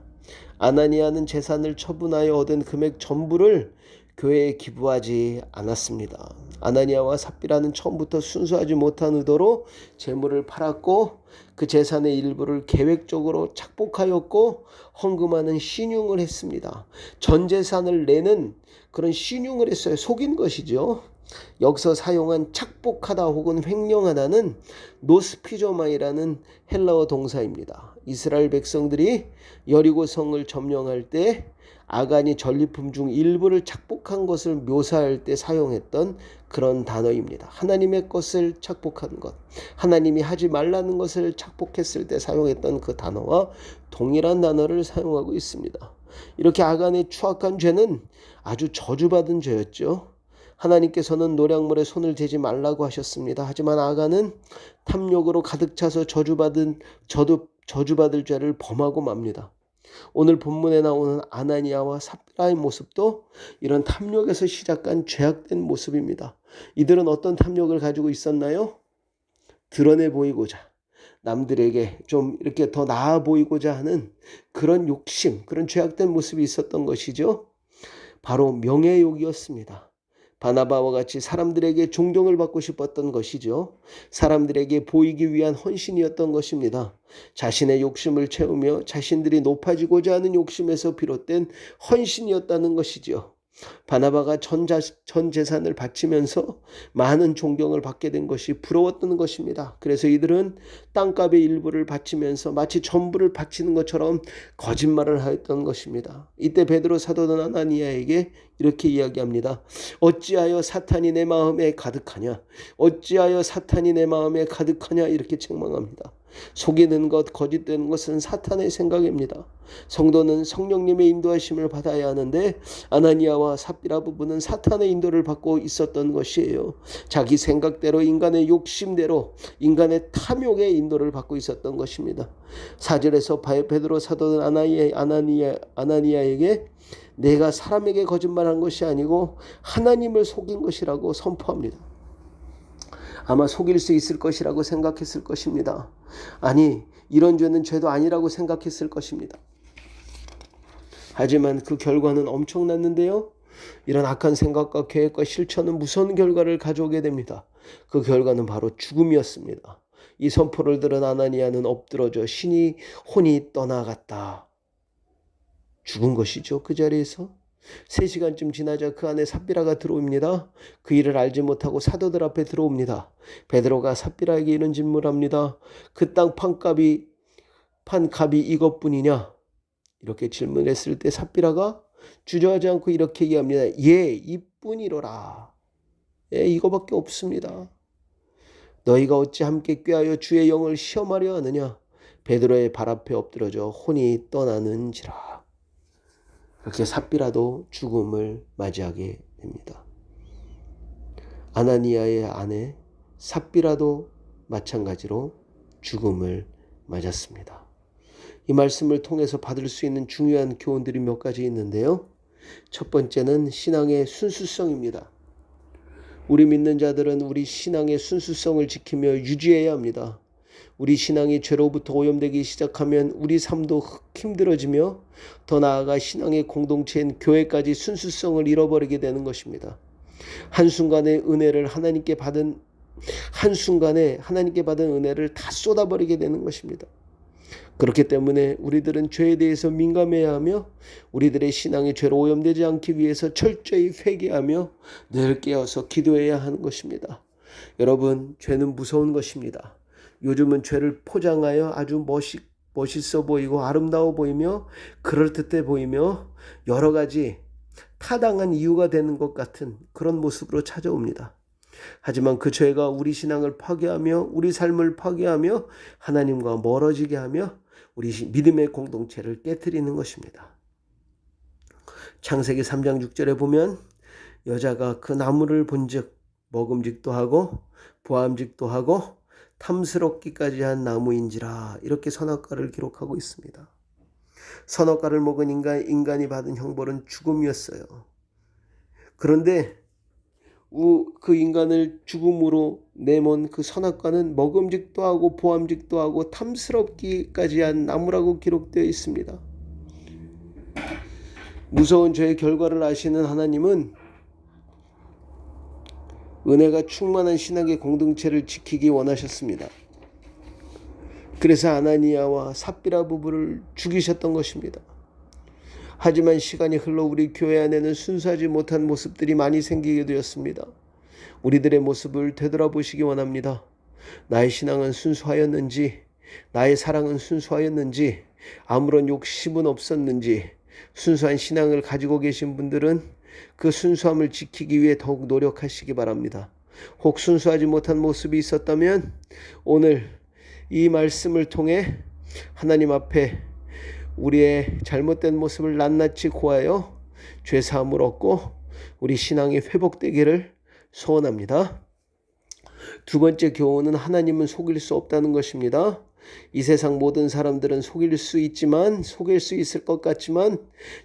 아나니아는 재산을 처분하여 얻은 금액 전부를 교회에 기부하지 않았습니다. 아나니아와 삽비라는 처음부터 순수하지 못한 의도로 재물을 팔았고 그 재산의 일부를 계획적으로 착복하였고 헌금하는 신용을 했습니다. 전 재산을 내는 그런 신용을 했어요. 속인 것이죠. 여기서 사용한 착복하다 혹은 횡령하다는 노스피조마이라는 헬라어 동사입니다. 이스라엘 백성들이 여리고 성을 점령할 때 아간이 전리품 중 일부를 착복한 것을 묘사할 때 사용했던 그런 단어입니다. 하나님의 것을 착복한 것, 하나님이 하지 말라는 것을 착복했을 때 사용했던 그 단어와 동일한 단어를 사용하고 있습니다. 이렇게 아간의 추악한 죄는 아주 저주받은 죄였죠. 하나님께서는 노략물에 손을 대지 말라고 하셨습니다. 하지만 아간은 탐욕으로 가득 차서 저주받을 죄를 범하고 맙니다. 오늘 본문에 나오는 아나니아와 삽비라의 모습도 이런 탐욕에서 시작한 죄악된 모습입니다. 이들은 어떤 탐욕을 가지고 있었나요? 드러내 보이고자, 남들에게 좀 이렇게 더 나아 보이고자 하는 그런 욕심, 그런 죄악된 모습이 있었던 것이죠. 바로 명예욕이었습니다. 바나바와 같이 사람들에게 존경을 받고 싶었던 것이죠. 사람들에게 보이기 위한 헌신이었던 것입니다. 자신의 욕심을 채우며 자신들이 높아지고자 하는 욕심에서 비롯된 헌신이었다는 것이죠. 바나바가 전 재산을 바치면서 많은 존경을 받게 된 것이 부러웠던 것입니다. 그래서 이들은 땅값의 일부를 바치면서 마치 전부를 바치는 것처럼 거짓말을 하였던 것입니다. 이때 베드로 사도는 아나니아에게 이렇게 이야기합니다. 어찌하여 사탄이 내 마음에 가득하냐? 어찌하여 사탄이 내 마음에 가득하냐? 이렇게 책망합니다. 속이는 것, 거짓되는 것은 사탄의 생각입니다. 성도는 성령님의 인도하심을 받아야 하는데 아나니아와 삽비라 부부는 사탄의 인도를 받고 있었던 것이에요. 자기 생각대로, 인간의 욕심대로, 인간의 탐욕의 인도를 받고 있었던 것입니다. 4절에서 베드로 사도는 아나니아에게 내가 사람에게 거짓말한 것이 아니고 하나님을 속인 것이라고 선포합니다. 아마 속일 수 있을 것이라고 생각했을 것입니다. 아니, 이런 죄는 죄도 아니라고 생각했을 것입니다. 하지만 그 결과는 엄청났는데요. 이런 악한 생각과 계획과 실천은 무서운 결과를 가져오게 됩니다. 그 결과는 바로 죽음이었습니다. 이 선포를 들은 아나니아는 엎드러져 혼이 떠나갔다. 죽은 것이죠. 그 자리에서. 3시간쯤 지나자 그 안에 삽비라가 들어옵니다. 그 일을 알지 못하고 사도들 앞에 들어옵니다. 베드로가 삽비라에게 이런 질문을 합니다. 그 땅 판 값이 이것뿐이냐? 이렇게 질문했을 때 삽비라가 주저하지 않고 이렇게 얘기합니다. 예, 이뿐이로라. 예, 이거밖에 없습니다. 너희가 어찌 함께 꾀하여 주의 영을 시험하려 하느냐? 베드로의 발 앞에 엎드러져 혼이 떠나는지라. 그렇게 삽비라도 죽음을 맞이하게 됩니다. 아나니아의 아내 삽비라도 마찬가지로 죽음을 맞았습니다. 이 말씀을 통해서 받을 수 있는 중요한 교훈들이 몇 가지 있는데요. 첫 번째는 신앙의 순수성입니다. 우리 믿는 자들은 우리 신앙의 순수성을 지키며 유지해야 합니다. 우리 신앙이 죄로부터 오염되기 시작하면 우리 삶도 힘들어지며 더 나아가 신앙의 공동체인 교회까지 순수성을 잃어버리게 되는 것입니다. 한순간에 하나님께 받은 은혜를 다 쏟아버리게 되는 것입니다. 그렇기 때문에 우리들은 죄에 대해서 민감해야 하며 우리들의 신앙이 죄로 오염되지 않기 위해서 철저히 회개하며 늘 깨어서 기도해야 하는 것입니다. 여러분, 죄는 무서운 것입니다. 요즘은 죄를 포장하여 아주 멋있어 보이고 아름다워 보이며 그럴듯해 보이며 여러 가지 타당한 이유가 되는 것 같은 그런 모습으로 찾아옵니다. 하지만 그 죄가 우리 신앙을 파괴하며 우리 삶을 파괴하며 하나님과 멀어지게 하며 우리 믿음의 공동체를 깨트리는 것입니다. 창세기 3장 6절에 보면 여자가 그 나무를 본즉 먹음직도 하고 보암직도 하고 탐스럽기까지 한 나무인지라 이렇게 선악과를 기록하고 있습니다. 선악과를 먹은 인간이 받은 형벌은 죽음이었어요. 그런데 그 인간을 죽음으로 내몬 그 선악과는 먹음직도 하고 보암직도 하고 탐스럽기까지 한 나무라고 기록되어 있습니다. 무서운 죄의 결과를 아시는 하나님은 은혜가 충만한 신앙의 공동체를 지키기 원하셨습니다. 그래서 아나니아와 삽비라 부부를 죽이셨던 것입니다. 하지만 시간이 흘러 우리 교회 안에는 순수하지 못한 모습들이 많이 생기게 되었습니다. 우리들의 모습을 되돌아보시기 원합니다. 나의 신앙은 순수하였는지, 나의 사랑은 순수하였는지, 아무런 욕심은 없었는지, 순수한 신앙을 가지고 계신 분들은 그 순수함을 지키기 위해 더욱 노력하시기 바랍니다. 혹 순수하지 못한 모습이 있었다면 오늘 이 말씀을 통해 하나님 앞에 우리의 잘못된 모습을 낱낱이 고하여 죄사함을 얻고 우리 신앙이 회복되기를 소원합니다. 두 번째 교훈은 하나님은 속일 수 없다는 것입니다. 이 세상 모든 사람들은 속일 수 있을 것 같지만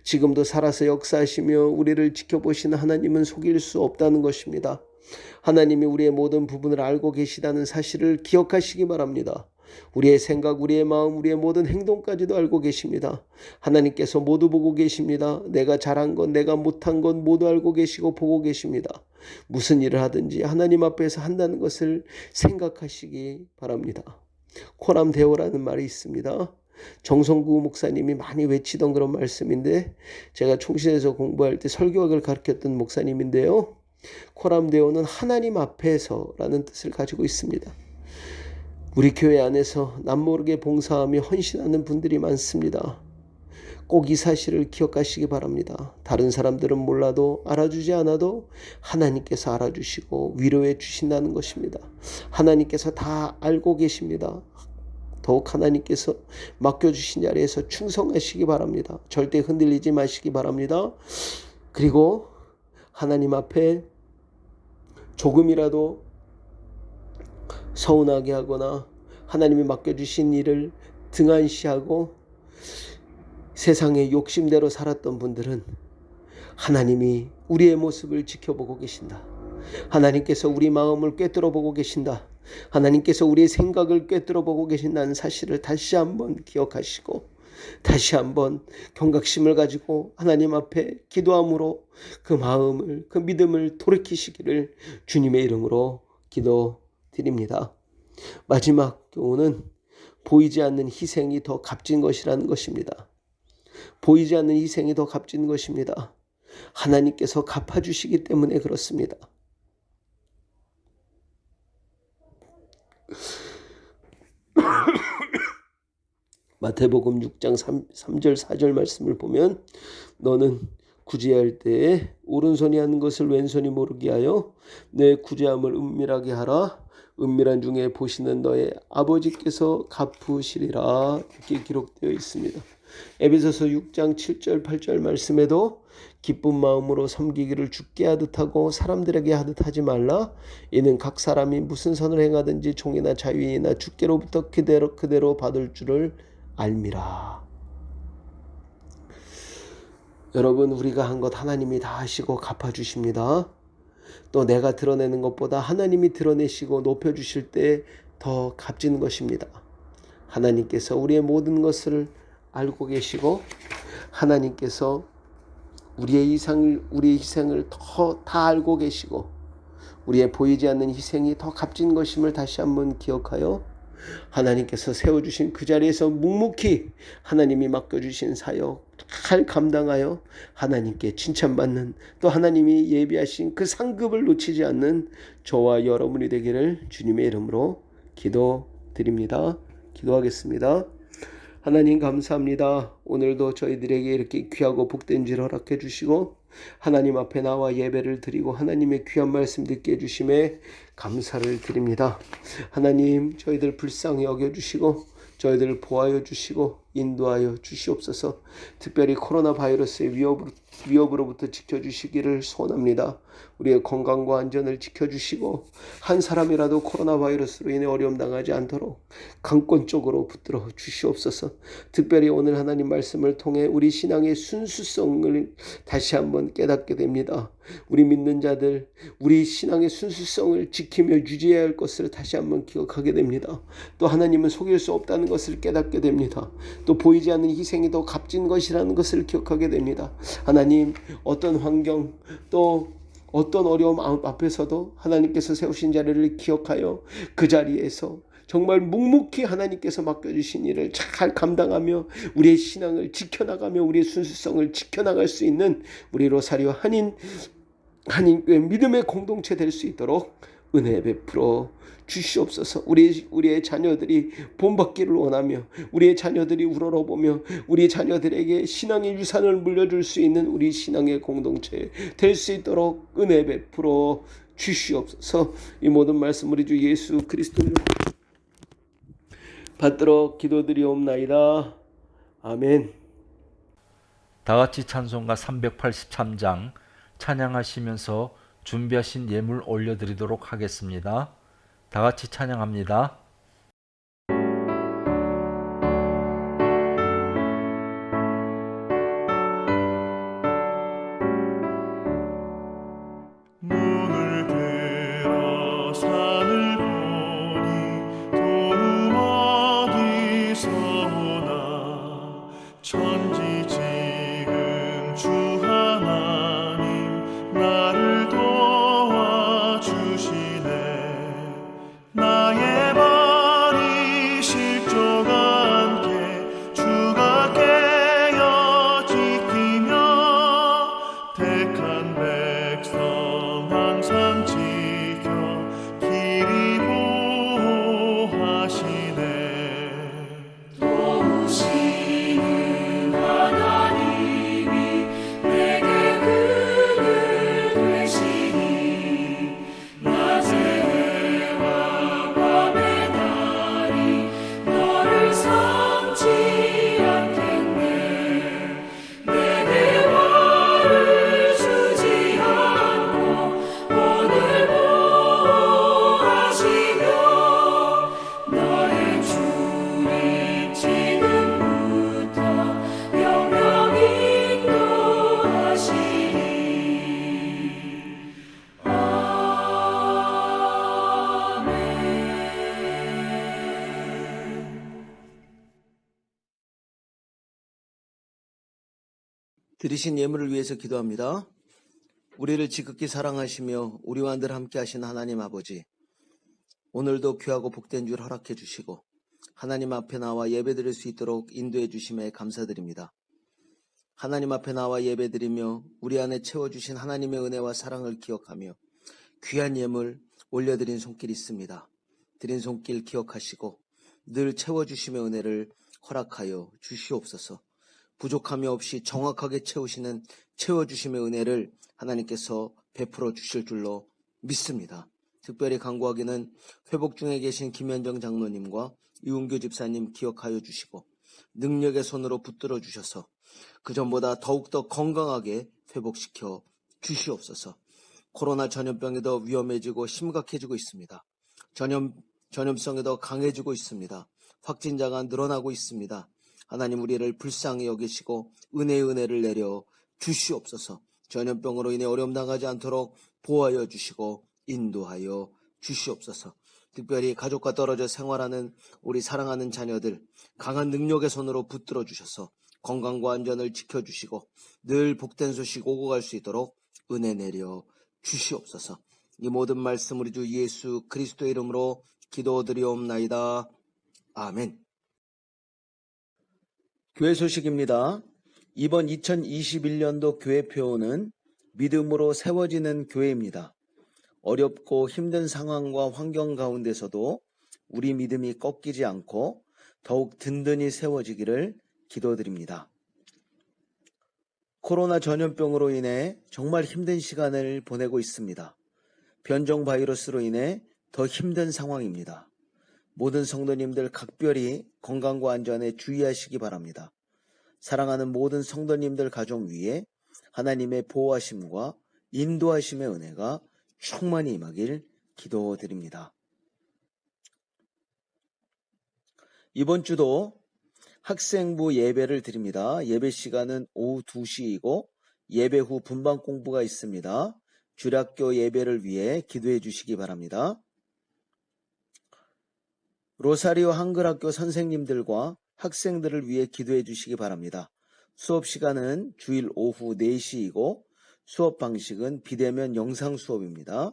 지금도 살아서 역사하시며 우리를 지켜보시는 하나님은 속일 수 없다는 것입니다. 하나님이 우리의 모든 부분을 알고 계시다는 사실을 기억하시기 바랍니다. 우리의 생각, 우리의 마음, 우리의 모든 행동까지도 알고 계십니다. 하나님께서 모두 보고 계십니다. 내가 잘한 것, 내가 못한 것 모두 알고 계시고 보고 계십니다. 무슨 일을 하든지 하나님 앞에서 한다는 것을 생각하시기 바랍니다. 코람데오라는 말이 있습니다. 정성구 목사님이 많이 외치던 그런 말씀인데, 제가 총신에서 공부할 때 설교학을 가르쳤던 목사님인데요. 코람데오는 하나님 앞에서라는 뜻을 가지고 있습니다. 우리 교회 안에서 남모르게 봉사하며 헌신하는 분들이 많습니다. 꼭 이 사실을 기억하시기 바랍니다. 다른 사람들은 몰라도, 알아주지 않아도 하나님께서 알아주시고 위로해 주신다는 것입니다. 하나님께서 다 알고 계십니다. 더욱 하나님께서 맡겨주신 자리에서 충성하시기 바랍니다. 절대 흔들리지 마시기 바랍니다. 그리고 하나님 앞에 조금이라도 서운하게 하거나 하나님이 맡겨주신 일을 등한시하고 세상의 욕심대로 살았던 분들은 하나님이 우리의 모습을 지켜보고 계신다. 하나님께서 우리 마음을 꿰뚫어 보고 계신다. 하나님께서 우리의 생각을 꿰뚫어 보고 계신다는 사실을 다시 한번 기억하시고, 다시 한번 경각심을 가지고 하나님 앞에 기도함으로 그 마음을, 그 믿음을 돌이키시기를 주님의 이름으로 기도드립니다. 마지막 교훈은 보이지 않는 희생이 더 값진 것이라는 것입니다. 보이지 않는 희생이 더 값진 것입니다. 하나님께서 갚아주시기 때문에 그렇습니다. 마태복음 6장 3절 4절 말씀을 보면, 너는 구제할 때에 오른손이 하는 것을 왼손이 모르게 하여 내 구제함을 은밀하게 하라. 은밀한 중에 보시는 너의 아버지께서 갚으시리라. 이렇게 기록되어 있습니다. 에베소서 6장 7절 8절 말씀에도 기쁜 마음으로 섬기기를 주께 하듯 하고 사람들에게 하듯 하지 말라. 이는 각 사람이 무슨 선을 행하든지 종이나 자유인이나 주께로부터 그대로 받을 줄을 알미라. 여러분, 우리가 한 것 하나님이 다 하시고 갚아주십니다. 또 내가 드러내는 것보다 하나님이 드러내시고 높여주실 때 더 값진 것입니다. 하나님께서 우리의 모든 것을 알고 계시고, 하나님께서 우리의 희생을 다 알고 계시고, 우리의 보이지 않는 희생이 더 값진 것임을 다시 한번 기억하여 하나님께서 세워주신 그 자리에서 묵묵히 하나님이 맡겨주신 사역 잘 감당하여 하나님께 칭찬받는, 또 하나님이 예비하신 그 상급을 놓치지 않는 저와 여러분이 되기를 주님의 이름으로 기도드립니다. 기도하겠습니다. 하나님 감사합니다. 오늘도 저희들에게 이렇게 귀하고 복된 줄 허락해 주시고 하나님 앞에 나와 예배를 드리고 하나님의 귀한 말씀 듣게 해주심에 감사를 드립니다. 하나님, 저희들 불쌍히 여겨주시고 저희들을 보호하여 주시고 인도하여 주시옵소서. 특별히 코로나 바이러스의 위협으로부터 지켜주시기를 소원합니다. 우리의 건강과 안전을 지켜주시고 한 사람이라도 코로나 바이러스로 인해 어려움 당하지 않도록 강권적으로 붙들어 주시옵소서. 특별히 오늘 하나님 말씀을 통해 우리 신앙의 순수성을 다시 한번 깨닫게 됩니다. 우리 믿는 자들, 우리 신앙의 순수성을 지키며 유지해야 할 것을 다시 한번 기억하게 됩니다. 또 하나님은 속일 수 없다는 것을 깨닫게 됩니다. 또 보이지 않는 희생이 더 값진 것이라는 것을 기억하게 됩니다. 하나님, 어떤 환경 또 어떤 어려움 앞에서도 하나님께서 세우신 자리를 기억하여 그 자리에서 정말 묵묵히 하나님께서 맡겨주신 일을 잘 감당하며 우리의 신앙을 지켜나가며 우리의 순수성을 지켜나갈 수 있는 우리 로사리오 한인교회 믿음의 공동체 될 수 있도록 은혜 베풀어 주시옵소서. 우리의 자녀들이 본받기를 원하며 우리의 자녀들이 우러러보며 우리 자녀들에게 신앙의 유산을 물려줄 수 있는 우리 신앙의 공동체 될 수 있도록 은혜 베풀어 주시옵소서. 이 모든 말씀 우리 주 예수 그리스도로 받들어 기도드리옵나이다. 아멘. 다같이 찬송가 383장 찬양하시면서 준비하신 예물 올려드리도록 하겠습니다. 다같이 찬양합니다. 눈을 들어 산을 보니 도무마 드리신 예물을 위해서 기도합니다. 우리를 지극히 사랑하시며 우리와 늘 함께 하신 하나님 아버지, 오늘도 귀하고 복된 줄 허락해 주시고 하나님 앞에 나와 예배드릴 수 있도록 인도해 주심에 감사드립니다. 하나님 앞에 나와 예배드리며 우리 안에 채워주신 하나님의 은혜와 사랑을 기억하며 귀한 예물 올려드린 손길 있습니다. 드린 손길 기억하시고 늘 채워주심의 은혜를 허락하여 주시옵소서. 부족함이 없이 정확하게 채워주심의 은혜를 하나님께서 베풀어 주실 줄로 믿습니다. 특별히 간구하기는 회복 중에 계신 김현정 장로님과 이운규 집사님 기억하여 주시고 능력의 손으로 붙들어 주셔서 그전보다 더욱더 건강하게 회복시켜 주시옵소서. 코로나 전염병이 더 위험해지고 심각해지고 있습니다. 전염성이 더 강해지고 있습니다. 확진자가 늘어나고 있습니다. 하나님 우리를 불쌍히 여기시고 은혜를 내려 주시옵소서. 전염병으로 인해 어려움 당하지 않도록 보호하여 주시고 인도하여 주시옵소서. 특별히 가족과 떨어져 생활하는 우리 사랑하는 자녀들 강한 능력의 손으로 붙들어 주셔서 건강과 안전을 지켜주시고 늘 복된 소식 오고 갈 수 있도록 은혜 내려 주시옵소서. 이 모든 말씀 우리 주 예수 그리스도의 이름으로 기도드리옵나이다. 아멘. 교회 소식입니다. 이번 2021년도 교회 표어는 믿음으로 세워지는 교회입니다. 어렵고 힘든 상황과 환경 가운데서도 우리 믿음이 꺾이지 않고 더욱 든든히 세워지기를 기도드립니다. 코로나 전염병으로 인해 정말 힘든 시간을 보내고 있습니다. 변종 바이러스로 인해 더 힘든 상황입니다. 모든 성도님들 각별히 건강과 안전에 주의하시기 바랍니다. 사랑하는 모든 성도님들 가정 위에 하나님의 보호하심과 인도하심의 은혜가 충만히 임하길 기도드립니다. 이번 주도 학생부 예배를 드립니다. 예배 시간은 오후 2시이고 예배 후 분방 공부가 있습니다. 주일학교 예배를 위해 기도해 주시기 바랍니다. 로사리오 한글학교 선생님들과 학생들을 위해 기도해 주시기 바랍니다. 수업 시간은 주일 오후 4시이고 수업 방식은 비대면 영상 수업입니다.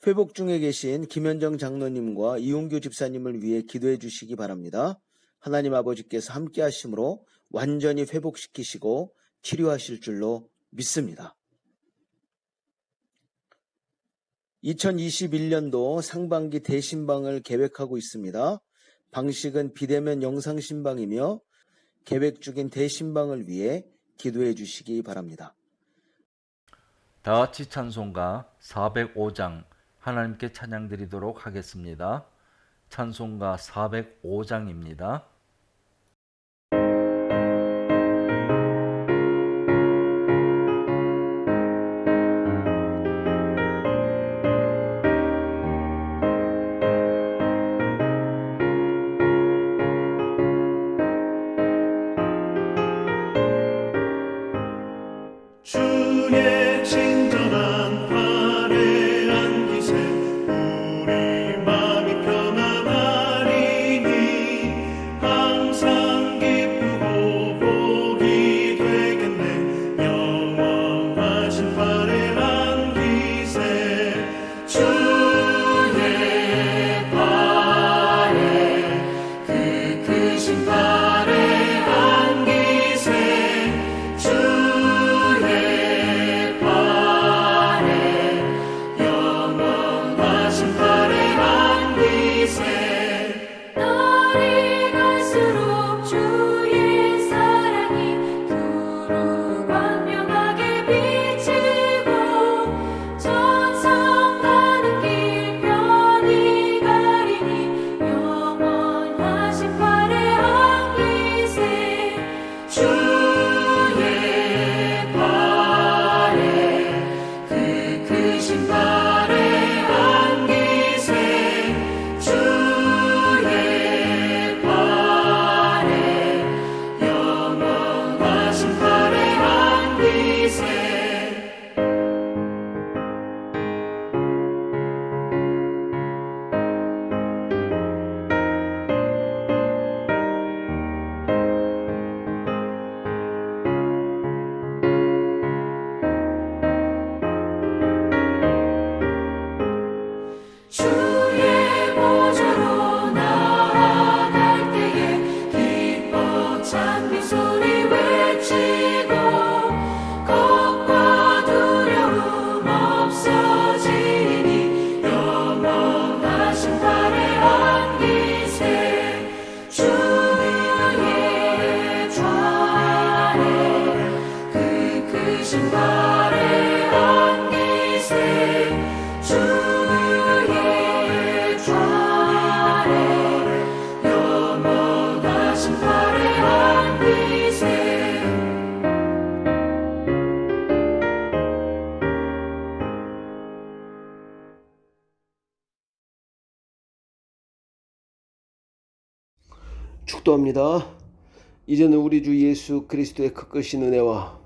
회복 중에 계신 김현정 장로님과 이용규 집사님을 위해 기도해 주시기 바랍니다. 하나님 아버지께서 함께 하심으로 완전히 회복시키시고 치료하실 줄로 믿습니다. 2021년도 상반기 대신방을 계획하고 있습니다. 방식은 비대면 영상 신방이며 계획 중인 대신방을 위해 기도해 주시기 바랍니다. 다 같이 찬송가 405장 하나님께 찬양드리도록 하겠습니다. 찬송가 405장입니다. 주의 친절한 화려한 기세 우리 마음이 편안하리니 항상 기쁘고 복이 되겠네. 영원하신 화려한 기세 주의 발에 그 크신 발에 한 기세 주의 크신 발에 안기세 주의 발에 영원하신 발에 안기세 축도합니다. 이제는 우리 주 예수 그리스도의 크크신 은혜와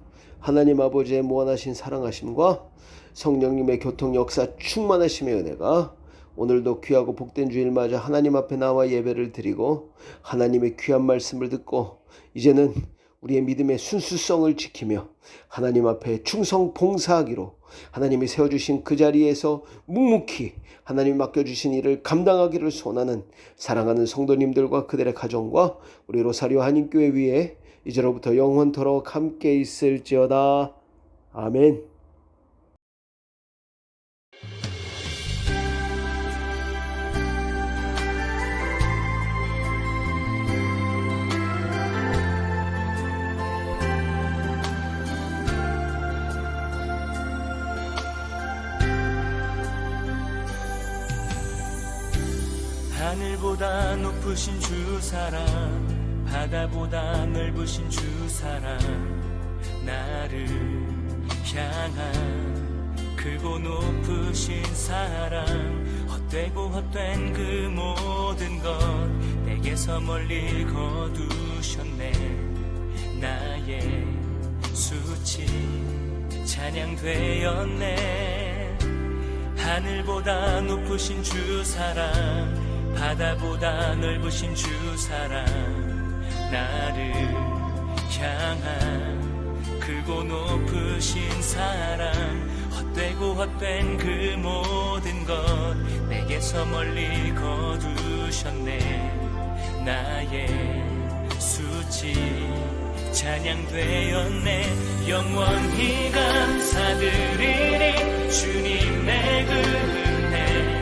하나님 아버지의 무한하신 사랑하심과 성령님의 교통 역사 충만하심의 은혜가 오늘도 귀하고 복된 주일 맞아 하나님 앞에 나와 예배를 드리고 하나님의 귀한 말씀을 듣고 이제는 우리의 믿음의 순수성을 지키며 하나님 앞에 충성 봉사하기로 하나님이 세워주신 그 자리에서 묵묵히 하나님이 맡겨주신 일을 감당하기를 소원하는 사랑하는 성도님들과 그들의 가정과 우리 로사리오 한인교회 위에 이제로부터 영원토록 함께 있을지어다. 아멘. 하늘보다 높으신 주 사랑 바다보다 넓으신 주 사랑 나를 향한 크고 높으신 사랑 헛되고 헛된 그 모든 것 내게서 멀리 거두셨네 나의 수치 찬양되었네 하늘보다 높으신 주 사랑 바다보다 넓으신 주 사랑 나를 향한 크고 높으신 사랑 헛되고 헛된 그 모든 것 내게서 멀리 거두셨네 나의 수치 찬양되었네 영원히 감사드리니 주님의 그 은혜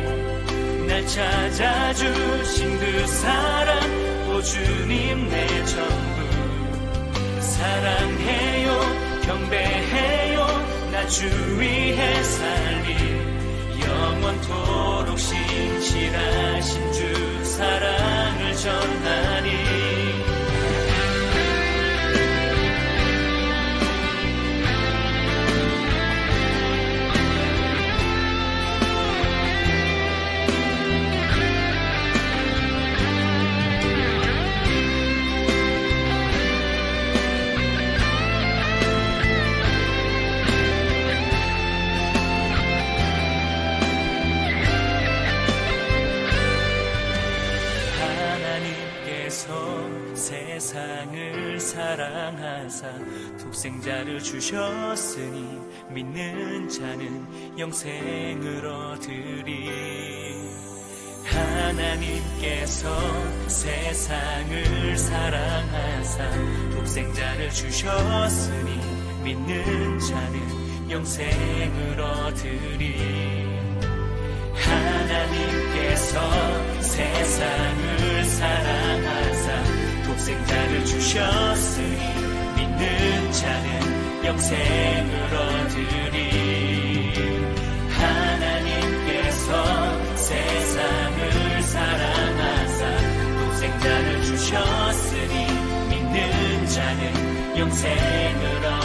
날 찾아주신 그 사랑 오 주님 내 전부 사랑해요 경배해요 나 주 위해 살리 영원토록 신실하신 주 사랑을 전하니 세상을 사랑하사 독생자를 주셨으니 믿는 자는 영생을 얻으리 하나님께서 세상을 사랑하사 독생자를 주셨으니 믿는 자는 영생을 얻으리 하나님께서 세상을 사랑하사 독생자를 주셨으니 믿는 자는 영생을 얻으리 하나님께서 세상을 사랑하사 독생자를 주셨으니 믿는 자는 영생을 얻으리